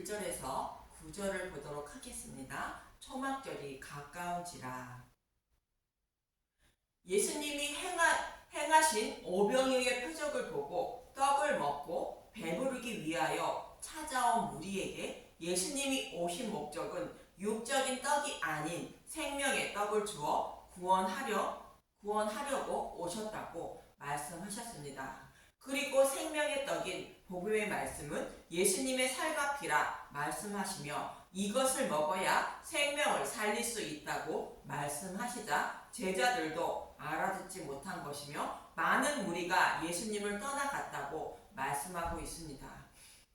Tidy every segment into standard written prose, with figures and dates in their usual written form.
1절에서 9절을 보도록 하겠습니다. 초막절이 가까운지라. 예수님이 행하신 오병이어의 표적을 보고 떡을 먹고 배부르기 위하여 찾아온 무리에게 예수님이 오신 목적은 육적인 떡이 아닌 생명의 떡을 주어 구원하려고 오셨다고 말씀하셨습니다. 그리고 생명의 떡인 복음의 말씀은 예수님의 살과 피라 말씀하시며 이것을 먹어야 생명을 살릴 수 있다고 말씀하시자 제자들도 알아듣지 못한 것이며 많은 무리가 예수님을 떠나갔다고 말씀하고 있습니다.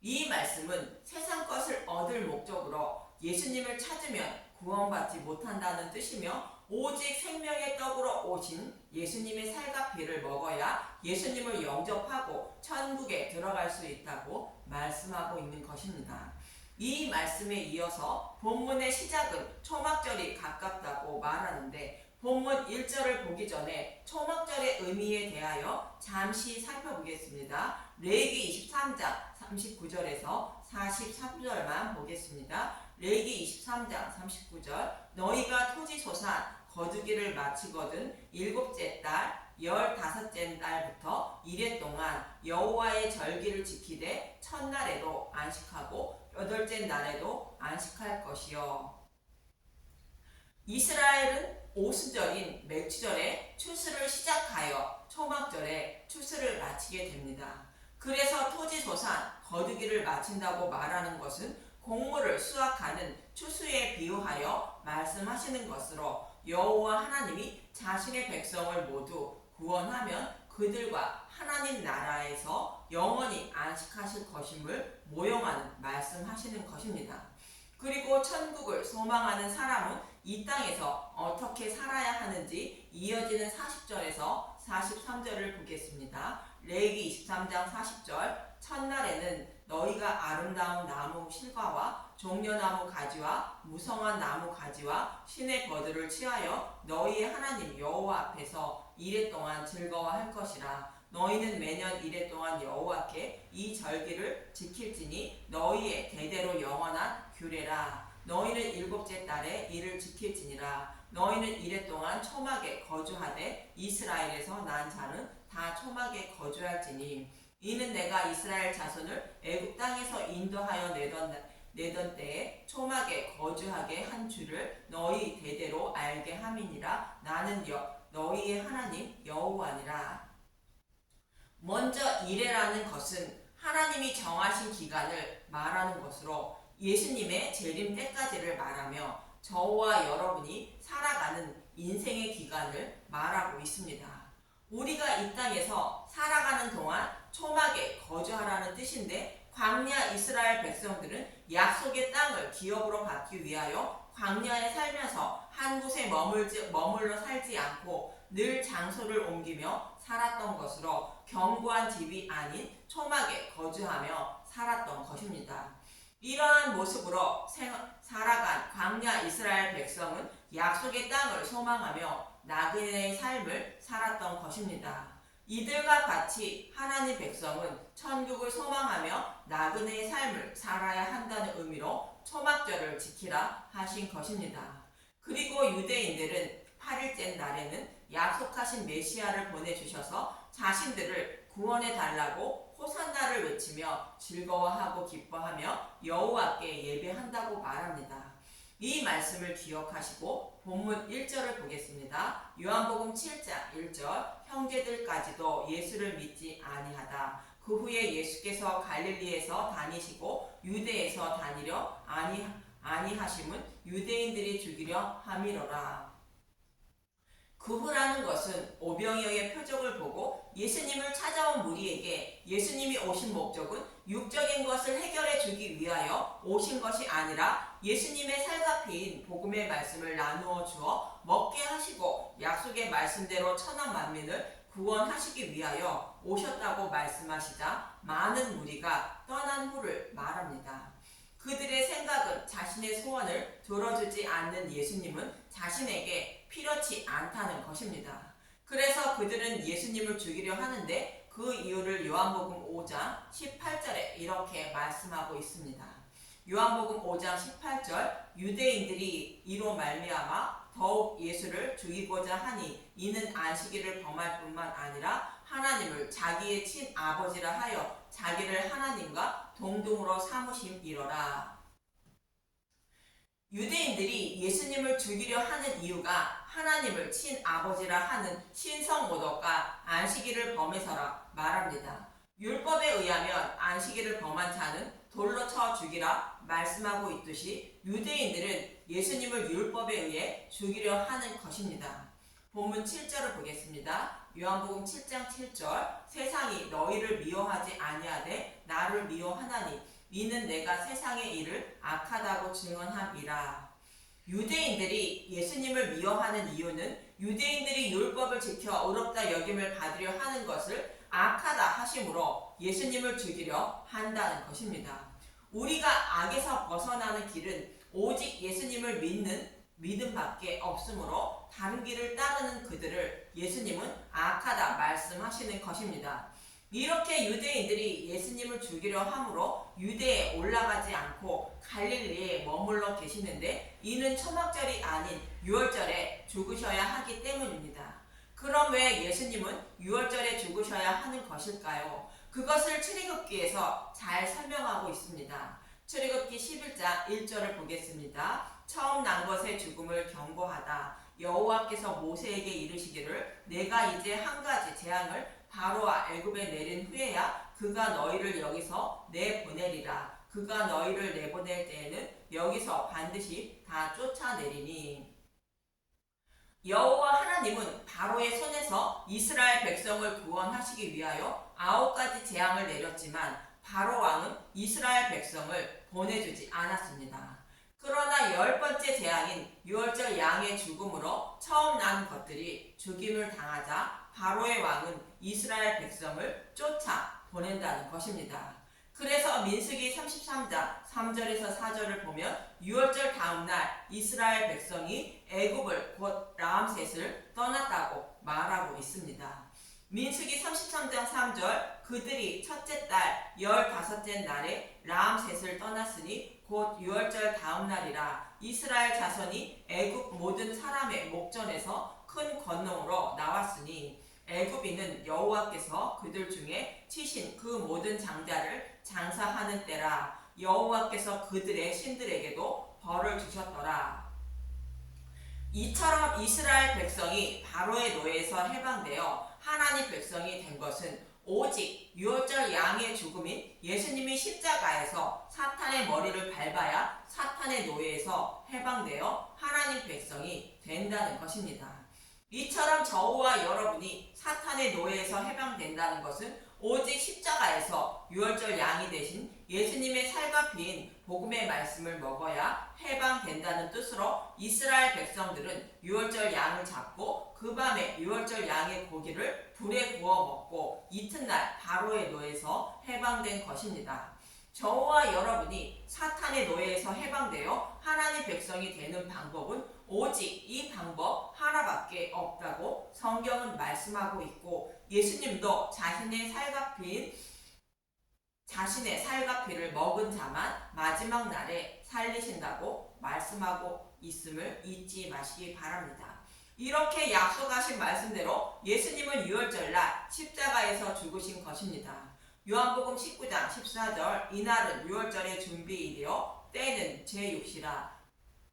이 말씀은 세상 것을 얻을 목적으로 예수님을 찾으면 구원받지 못한다는 뜻이며 오직 생명의 떡으로 오신 예수님의 살과 피를 먹어야 예수님을 영접하고 천국에 들어갈 수 있다고 말씀하고 있는 것입니다. 이 말씀에 이어서 본문의 시작은 초막절이 가깝다고 말하는데 본문 1절을 보기 전에 초막절의 의미에 대하여 잠시 살펴보겠습니다. 레위기 23장 39절에서 43절만 보겠습니다. 레위기 23장 39절 너희가 토지소산 거두기를 마치거든 일곱째 달 15째 날부터 이래 동안 여호와의 절기를 지키되 첫날에도 안식하고 여덟째 날에도 안식할 것이요. 이스라엘은 오순절인 맥주절에 추수를 시작하여 초막절에 추수를 마치게 됩니다. 그래서 토지소산 거두기를 마친다고 말하는 것은 곡물을 수확하는 추수에 비유하여 말씀하시는 것으로 여호와 하나님이 자신의 백성을 모두 구원하면 그들과 하나님 나라에서 영원히 안식하실 것임을 모형하는 말씀하시는 것입니다. 그리고 천국을 소망하는 사람은 이 땅에서 어떻게 살아야 하는지 이어지는 40절에서 43절을 보겠습니다. 레위기 23장 40절 첫날에는 너희가 아름다운 나무 실과와 종려나무 가지와 무성한 나무 가지와 신의 버들을 취하여 너희의 하나님 여호와 앞에서 이래 동안 즐거워할 것이라. 너희는 매년 이래 동안 여호와께 이 절기를 지킬지니 너희의 대대로 영원한 규례라. 너희는 일곱째 달에 이를 지킬지니라. 너희는 이래 동안 초막에 거주하되 이스라엘에서 난 자는 다 초막에 거주할지니 이는 내가 이스라엘 자손을 애굽 땅에서 인도하여 내던 때에 초막에 거주하게 한 줄을 너희 대대로 알게 함이니라. 나는 너희의 하나님 여호와니라. 먼저 이래라는 것은 하나님이 정하신 기간을 말하는 것으로 예수님의 재림 때까지를 말하며 저와 여러분이 살아가는 인생의 기간을 말하고 있습니다. 우리가 이 땅에서 살아가는 동안 초막에 거주하라는 뜻인데 광야 이스라엘 백성들은 약속의 땅을 기업으로 받기 위하여 광야에 살면서 한 곳에 머물러 살지 않고 늘 장소를 옮기며 살았던 것으로 견고한 집이 아닌 초막에 거주하며 살았던 것입니다. 이러한 모습으로 살아간 광야 이스라엘 백성은 약속의 땅을 소망하며 나그네의 삶을 살았던 것입니다. 이들과 같이 하나님 백성은 천국을 소망하며 나그네의 삶을 살아야 한다는 의미로 초막절을 지키라 하신 것입니다. 그리고 유대인들은 8일째 날에는 약속하신 메시아를 보내주셔서 자신들을 구원해 달라고 호산나를 외치며 즐거워하고 기뻐하며 여호와께 예배한다고 말합니다. 이 말씀을 기억하시고 본문 1절을 보겠습니다. 요한복음 7장 1절 형제들까지도 예수를 믿지 아니하다. 그 후에 예수께서 갈릴리에서 다니시고 유대에서 다니려 아니하심은 유대인들이 죽이려 함이로라. 그 후라는 것은 오병이어의 표적을 보고 예수님을 찾아온 무리에게 예수님이 오신 목적은 육적인 것을 해결해 주기 위하여 오신 것이 아니라 예수님의 살과 피인 복음의 말씀을 나누어 주어 먹게 하시고 약속의 말씀대로 천하 만민을 구원하시기 위하여 오셨다고 말씀하시자 많은 무리가 떠난 후를 말합니다. 그들의 생각은 자신의 소원을 들어주지 않는 예수님은 자신에게 필요치 않다는 것입니다. 그래서 그들은 예수님을 죽이려 하는데 그 이유를 요한복음 5장 18절에 이렇게 말씀하고 있습니다. 요한복음 5장 18절 유대인들이 이로 말미암아 더욱 예수를 죽이고자 하니 이는 안식일을 범할 뿐만 아니라 하나님을 자기의 친아버지라 하여 자기를 하나님과 동등으로 삼으심이로라. 유대인들이 예수님을 죽이려 하는 이유가 하나님을 친아버지라 하는 신성모독과 안식일을 범해서라 말합니다. 율법에 의하면 안식일을 범한 자는 돌로 쳐 죽이라 말씀하고 있듯이 유대인들은 예수님을 율법에 의해 죽이려 하는 것입니다. 본문 7절을 보겠습니다. 요한복음 7장 7절 세상이 너희를 미워하지 아니하되 나를 미워하나니 이는 내가 세상의 일을 악하다고 증언함이라. 유대인들이 예수님을 미워하는 이유는 유대인들이 율법을 지켜 의롭다 여김을 받으려 하는 것을 악하다 하심으로 예수님을 죽이려 한다는 것입니다. 우리가 악에서 벗어나는 길은 오직 예수님을 믿는 믿음밖에 없으므로 다른 길을 따르는 그들을 예수님은 악하다 말씀하시는 것입니다. 이렇게 유대인들이 예수님을 죽이려 함으로 유대에 올라가지 않고 갈릴리에 머물러 계시는데 이는 초막절이 아닌 유월절에 죽으셔야 하기 때문입니다. 그럼 왜 예수님은 유월절에 죽으셔야 하는 것일까요? 그것을 출애굽기에서 잘 설명하고 있습니다. 출애굽기 11장 1절을 보겠습니다. 처음 난 것의 죽음을 경고하다. 여호와께서 모세에게 이르시기를 내가 이제 한 가지 재앙을 바로와 애굽에 내린 후에야 그가 너희를 여기서 내보내리라. 그가 너희를 내보낼 때에는 여기서 반드시 다 쫓아내리니. 여호와 하나님은 바로의 손에서 이스라엘 백성을 구원하시기 위하여 9가지 재앙을 내렸지만 바로 왕은 이스라엘 백성을 보내주지 않았습니다. 그러나 10번째 재앙인 유월절 양의 죽음으로 처음 난 것들이 죽임을 당하자 바로의 왕은 이스라엘 백성을 쫓아 보낸다는 것입니다. 그래서 민수기 33장 3절에서 4절을 보면 유월절 다음날 이스라엘 백성이 애굽을 곧 라암셋을 떠났다고 말하고 있습니다. 민수기 33장 3절 그들이 첫째 달 15째 날에 라암셋을 떠났으니 곧 유월절 다음 날이라. 이스라엘 자손이 애굽 모든 사람의 목전에서 큰 권능으로 나왔으니 애굽인은 여호와께서 그들 중에 치신 그 모든 장자를 장사하는 때라. 여호와께서 그들의 신들에게도 벌을 주셨더라. 이처럼 이스라엘 백성이 바로의 노예에서 해방되어 하나님 백성이 된 것은 오직 유월절 양의 죽음인 예수님이 십자가에서 사탄의 머리를 밟아야 사탄의 노예에서 해방되어 하나님 백성이 된다는 것입니다. 이처럼 저와 여러분이 사탄의 노예에서 해방된다는 것은 오직 십자가에서 유월절 양이 되신 예수님의 살과 피인 복음의 말씀을 먹어야 해방된다는 뜻으로 이스라엘 백성들은 유월절 양을 잡고 그 밤에 유월절 양의 고기를 불에 구워 먹고 이튿날 바로의 노예에서 해방된 것입니다. 저와 여러분이 사탄의 노예에서 해방되어 하나님 백성이 되는 방법은 오직 이 방법 하나밖에 없다고 성경은 말씀하고 있고 예수님도 자신의 살과 피를 먹은 자만 마지막 날에 살리신다고 말씀하고 있음을 잊지 마시기 바랍니다. 이렇게 약속하신 말씀대로 예수님은 유월절날 십자가에서 죽으신 것입니다. 요한복음 19장 14절 이날은 유월절의 준비일이요 때는 제6시라.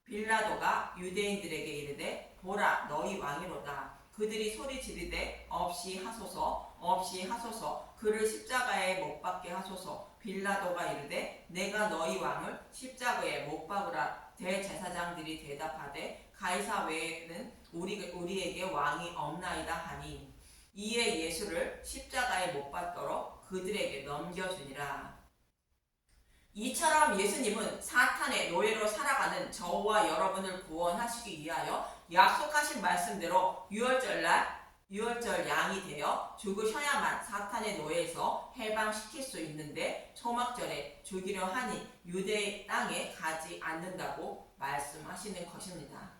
빌라도가 유대인들에게 이르되 보라 너희 왕이로다. 그들이 소리 지르되 없이 하소서 없이 하소서 그를 십자가에 못 박게 하소서. 빌라도가 이르되 내가 너희 왕을 십자가에 못 박으라. 대제사장들이 대답하되 가이사 외에는 우리에게 왕이 없나이다 하니 이에 예수를 십자가에 못 박도록 그들에게 넘겨주니라. 이처럼 예수님은 사탄의 노예로 살아가는 저와 여러분을 구원하시기 위하여 약속하신 말씀대로 유월절 양이 되어 죽으셔야만 사탄의 노예에서 해방시킬 수 있는데 초막절에 죽이려 하니 유대 땅에 가지 않는다고 말씀하시는 것입니다.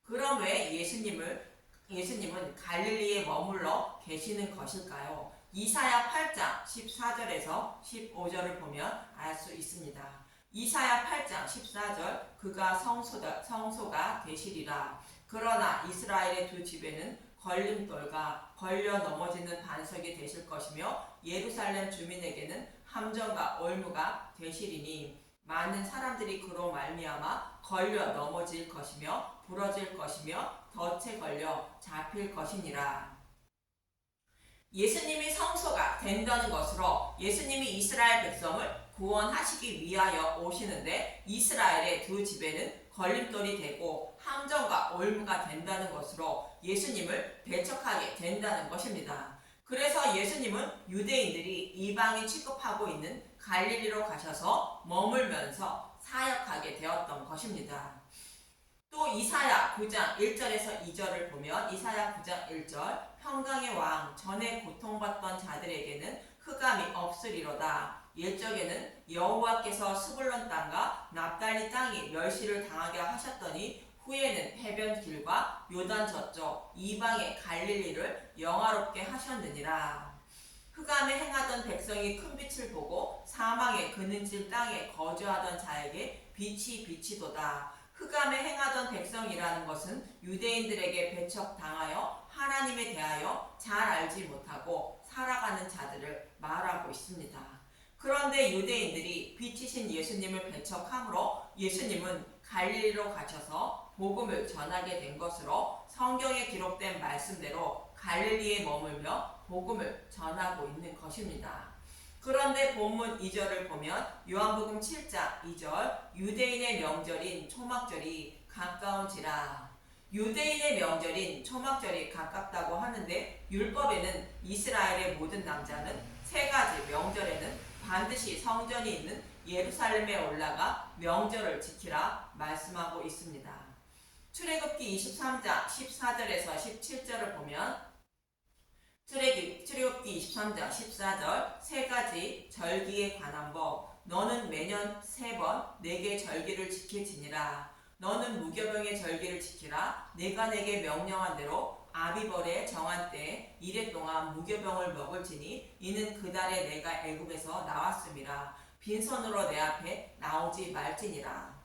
그럼 왜 예수님은 갈릴리에 머물러 계시는 것일까요? 이사야 8장 14절에서 15절을 보면 알 수 있습니다. 이사야 8장 14절 그가 성소가 되시리라. 그러나 이스라엘의 두 집에는 걸림돌과 걸려 넘어지는 반석이 되실 것이며 예루살렘 주민에게는 함정과 올무가 되시리니 많은 사람들이 그로 말미암아 걸려 넘어질 것이며 부러질 것이며 덫에 걸려 잡힐 것이니라. 예수님이 성소가 된다는 것으로 예수님이 이스라엘 백성을 구원하시기 위하여 오시는데 이스라엘의 두 집에는 걸림돌이 되고 함정과 올무가 된다는 것으로 예수님을 배척하게 된다는 것입니다. 그래서 예수님은 유대인들이 이방인 취급하고 있는 갈릴리로 가셔서 머물면서 사역하게 되었던 것입니다. 또 이사야 9장 1절에서 2절을 보면 이사야 9장 1절 평강의 왕 전에 고통받던 자들에게는 흑암이 없으리로다. 옛적에는 여호와께서 스불론 땅과 납달리 땅이 멸시를 당하게 하셨더니 후에는 해변 길과 요단 저쪽 이방의 갈릴리를 영화롭게 하셨느니라. 흑암에 행하던 백성이 큰 빛을 보고 사망의 그늘진 땅에 거주하던 자에게 빛이 비치도다. 흑암에 행하던 백성이라는 것은 유대인들에게 배척당하여 하나님에 대하여 잘 알지 못하고 살아가는 자들을 말하고 있습니다. 그런데 유대인들이 빛이신 예수님을 배척함으로 예수님은 갈릴리로 가셔서 복음을 전하게 된 것으로 성경에 기록된 말씀대로 갈릴리에 머물며 복음을 전하고 있는 것입니다. 그런데 본문 2절을 보면 요한복음 7장 2절 유대인의 명절인 초막절이 가까운지라. 유대인의 명절인 초막절이 가깝다고 하는데 율법에는 이스라엘의 모든 남자는 세 가지 명절에는 반드시 성전이 있는 예루살렘에 올라가 명절을 지키라 말씀하고 있습니다. 출애굽기 23장 14절에서 17절을 보면 출애굽기 23장 14절 세 가지 절기에 관한 법 너는 매년 3번 내게 절기를 지킬지니라. 너는 무교병의 절기를 지키라. 내가 내게 명령한 대로 아비벌의 정한 때에 이래 동안 무교병을 먹을지니 이는 그 달에 내가 애굽에서 나왔음이라. 빈손으로 내 앞에 나오지 말지니라.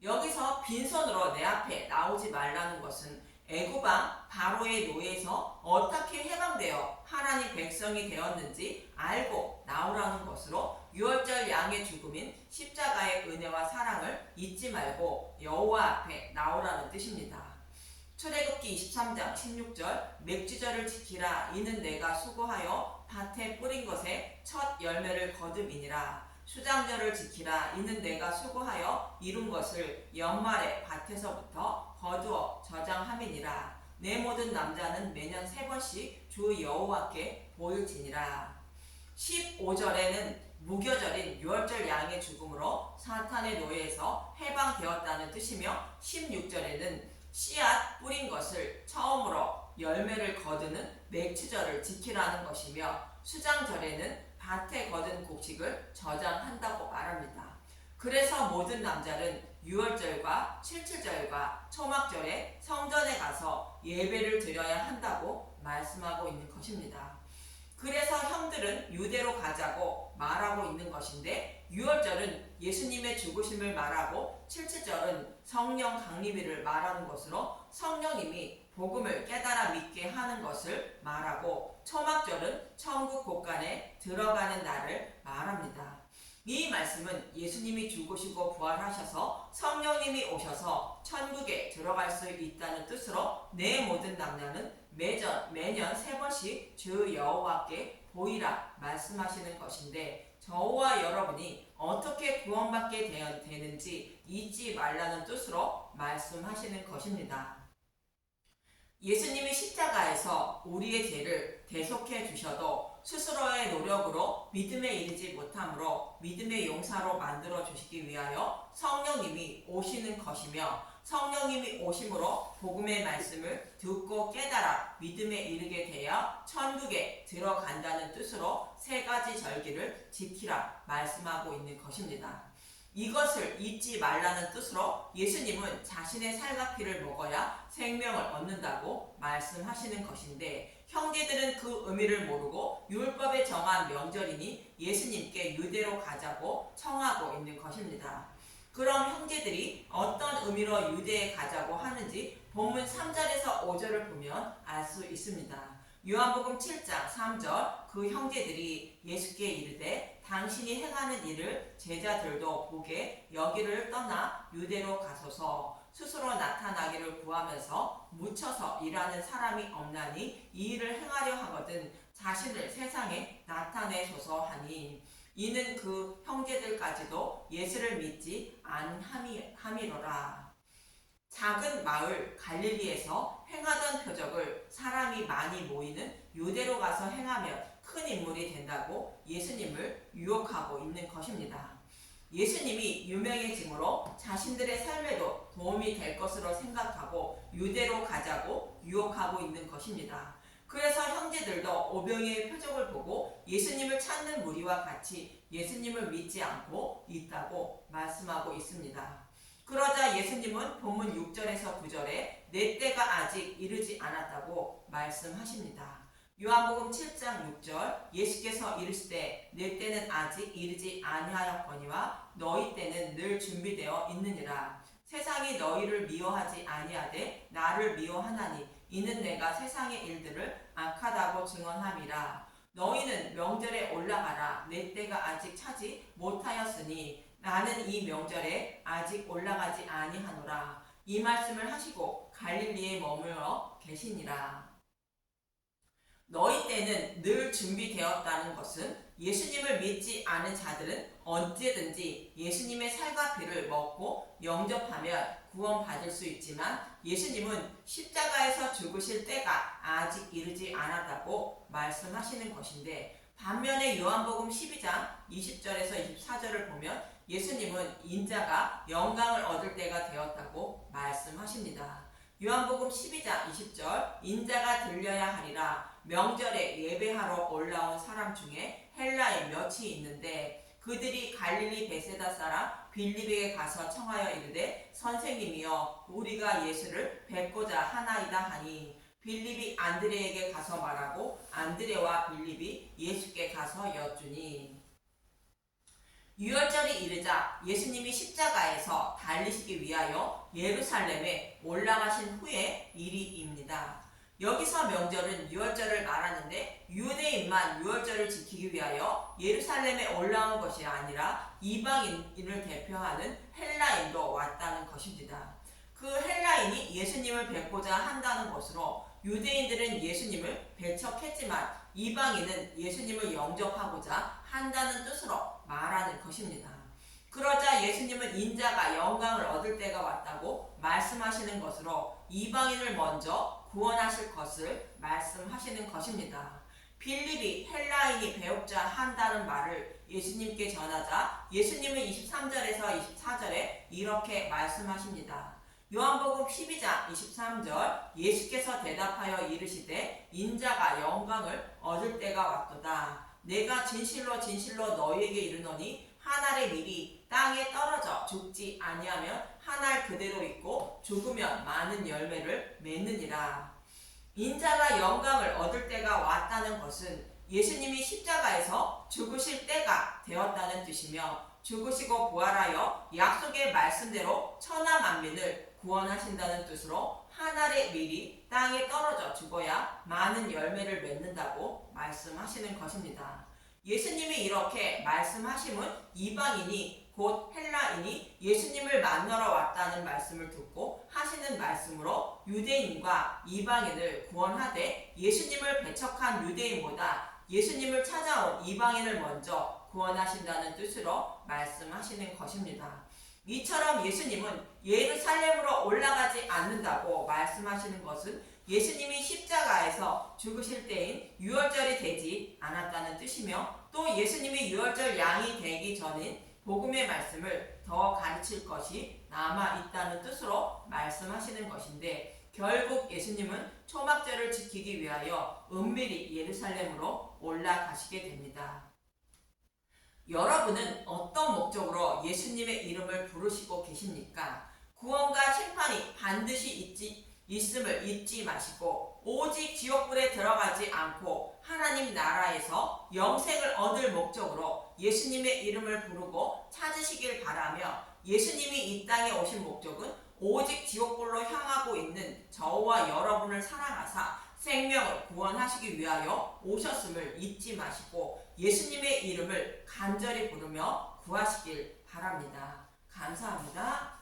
여기서 빈손으로 내 앞에 나오지 말라는 것은 애굽왕 바로의 노예에서 어떻게 해방되어 하나님 백성이 되었는지 알고 나오라는 것으로 유월절 양의 죽음인 십자가의 은혜와 사랑을 잊지 말고 여호와 앞에 나오라는 뜻입니다. 출애굽기 23장 16절 맥주절을 지키라. 이는 내가 수고하여 밭에 뿌린 것에 첫 열매를 거듭이니라. 수장절을 지키라. 이는 내가 수고하여 이룬 것을 연말에 밭에서부터 거두어 저장함이니라. 내 모든 남자는 매년 3번씩 주 여호와께 보일지니라. 15절에는 무교절인 유월절 양의 죽음으로 사탄의 노예에서 해방되었다는 뜻이며 16절에는 씨앗 뿌린 것을 처음으로 열매를 거두는 맥주절을 지키라는 것이며 수장절에는 밭에 거둔 곡식을 저장한다고 말합니다. 그래서 모든 남자는 유월절과 칠칠절과 초막절에 성전에 가서 예배를 드려야 한다고 말씀하고 있는 것입니다. 그래서 형들은 유대로 가자고 말하고 있는 것인데 유월절은 예수님의 죽으심을 말하고 칠칠절은 성령 강림일을 말하는 것으로 성령님이 복음을 깨달아 믿게 하는 것을 말하고 초막절은 천국 곳간에 들어가는 날을 말합니다. 이 말씀은 예수님이 죽으시고 부활하셔서 성령님이 오셔서 천국에 들어갈 수 있다는 뜻으로 내 모든 남녀는 매년 3번씩 주 여호와께 보이라 말씀하시는 것인데 저와 여러분이 어떻게 구원받게 되는지 잊지 말라는 뜻으로 말씀하시는 것입니다. 예수님이 십자가에서 우리의 죄를 대속해 주셔도 스스로의 노력으로 믿음에 이르지 못함으로 믿음의 용사로 만들어 주시기 위하여 성령님이 오시는 것이며 성령님이 오심으로 복음의 말씀을 듣고 깨달아 믿음에 이르게 되어 천국에 들어간다는 뜻으로 3가지 절기를 지키라 말씀하고 있는 것입니다. 이것을 잊지 말라는 뜻으로 예수님은 자신의 살과 피를 먹어야 생명을 얻는다고 말씀하시는 것인데 형제들은 그 의미를 모르고 율법에 정한 명절이니 예수님께 유대로 가자고 청하고 있는 것입니다. 그럼 형제들이 어떤 의미로 유대에 가자고 하는지 본문 3절에서 5절을 보면 알 수 있습니다. 요한복음 7장 3절 그 형제들이 예수께 이르되 당신이 행하는 일을 제자들도 보게 여기를 떠나 유대로 가소서 스스로 나타나기를 구하면서 묻혀서 일하는 사람이 없나니 이 일을 행하려 하거든 자신을 세상에 나타내소서 하니 이는 그 형제들까지도 예수를 믿지 않함이로라. 작은 마을 갈릴리에서 행하던 표적을 사람이 많이 모이는 유대로 가서 행하면 큰 인물이 된다고 예수님을 유혹하고 있는 것입니다. 예수님이 유명해짐으로 자신들의 삶에도 도움이 될 것으로 생각하고 유대로 가자고 유혹하고 있는 것입니다. 그래서 형제들도 오병이의 표적을 보고 예수님을 찾는 무리와 같이 예수님을 믿지 않고 있다고 말씀하고 있습니다. 그러자 예수님은 본문 6절에서 9절에 내 때가 아직 이르지 않았다고 말씀하십니다. 요한복음 7장 6절 예수께서 이르시되 내 때는 아직 이르지 아니하였거니와 너희 때는 늘 준비되어 있느니라. 세상이 너희를 미워하지 아니하되 나를 미워하나니 이는 내가 세상의 일들을 악하다고 증언함이라. 너희는 명절에 올라가라. 내 때가 아직 차지 못하였으니 나는 이 명절에 아직 올라가지 아니하노라. 이 말씀을 하시고 갈릴리에 머물러 계시니라. 너희 때는 늘 준비되었다는 것은 예수님을 믿지 않은 자들은 언제든지 예수님의 살과 피를 먹고 영접하면 구원받을 수 있지만 예수님은 십자가에서 죽으실 때가 아직 이르지 않았다고 말씀하시는 것인데 반면에 요한복음 12장 20절에서 24절을 보면 예수님은 인자가 영광을 얻을 때가 되었다고 말씀하십니다. 요한복음 12장 20절 인자가 들려야 하리라. 명절에 예배하러 올라온 사람 중에 헬라인 몇이 있는데 그들이 갈릴리 베세다 사람 빌립에게 가서 청하여 이르되 선생님이여 우리가 예수를 뵙고자 하나이다 하니 빌립이 안드레에게 가서 말하고 안드레와 빌립이 예수께 가서 여쭈니 유월절이 이르자 예수님이 십자가에서 달리시기 위하여 예루살렘에 올라가신 후의 일이입니다. 여기서 명절은 유월절을 말하는데 유대인만 유월절을 지키기 위하여 예루살렘에 올라온 것이 아니라 이방인을 대표하는 헬라인도 왔다는 것입니다. 그 헬라인이 예수님을 뵙고자 한다는 것으로 유대인들은 예수님을 배척했지만 이방인은 예수님을 영접하고자 한다는 뜻으로 말하는 것입니다. 그러자 예수님은 인자가 영광을 얻을 때가 왔다고 말씀하시는 것으로 이방인을 먼저 구원하실 것을 말씀하시는 것입니다. 빌립이 헬라인이 배우자 한다는 말을 예수님께 전하자 예수님은 23절에서 24절에 이렇게 말씀하십니다. 요한복음 12장 23절 예수께서 대답하여 이르시되 인자가 영광을 얻을 때가 왔도다. 내가 진실로 진실로 너희에게 이르노니 한 알의 밀이 땅에 떨어져 죽지 아니하면 한 알 그대로 있고 죽으면 많은 열매를 맺느니라. 인자가 영광을 얻을 때가 왔다는 것은 예수님이 십자가에서 죽으실 때가 되었다는 뜻이며 죽으시고 부활하여 약속의 말씀대로 천하 만민을 구원하신다는 뜻으로 한 알의 밀이 땅에 떨어져 죽어야 많은 열매를 맺는다고 말씀하시는 것입니다. 예수님이 이렇게 말씀하심은 이방인이 곧 헬라인이 예수님을 만나러 왔다는 말씀을 듣고 하시는 말씀으로 유대인과 이방인을 구원하되 예수님을 배척한 유대인보다 예수님을 찾아온 이방인을 먼저 구원하신다는 뜻으로 말씀하시는 것입니다. 이처럼 예수님은 예루살렘으로 올라가지 않는다고 말씀하시는 것은 예수님이 십자가에서 죽으실 때인 유월절이 되지 않았다는 뜻이며 또 예수님이 유월절 양이 되기 전인 복음의 말씀을 더 가르칠 것이 남아 있다는 뜻으로 말씀하시는 것인데 결국 예수님은 초막절을 지키기 위하여 은밀히 예루살렘으로 올라가시게 됩니다. 여러분은 어떤 목적으로 예수님의 이름을 부르시고 계십니까? 구원과 심판이 반드시 있음을 잊지 마시고 오직 지옥불에 들어가지 않고 하나님 나라에서 영생을 얻을 목적으로 예수님의 이름을 부르고 찾으시길 바라며 예수님이 이 땅에 오신 목적은 오직 지옥불로 향하고 있는 저와 여러분을 사랑하사 생명을 구원하시기 위하여 오셨음을 잊지 마시고 예수님의 이름을 간절히 부르며 구하시길 바랍니다. 감사합니다.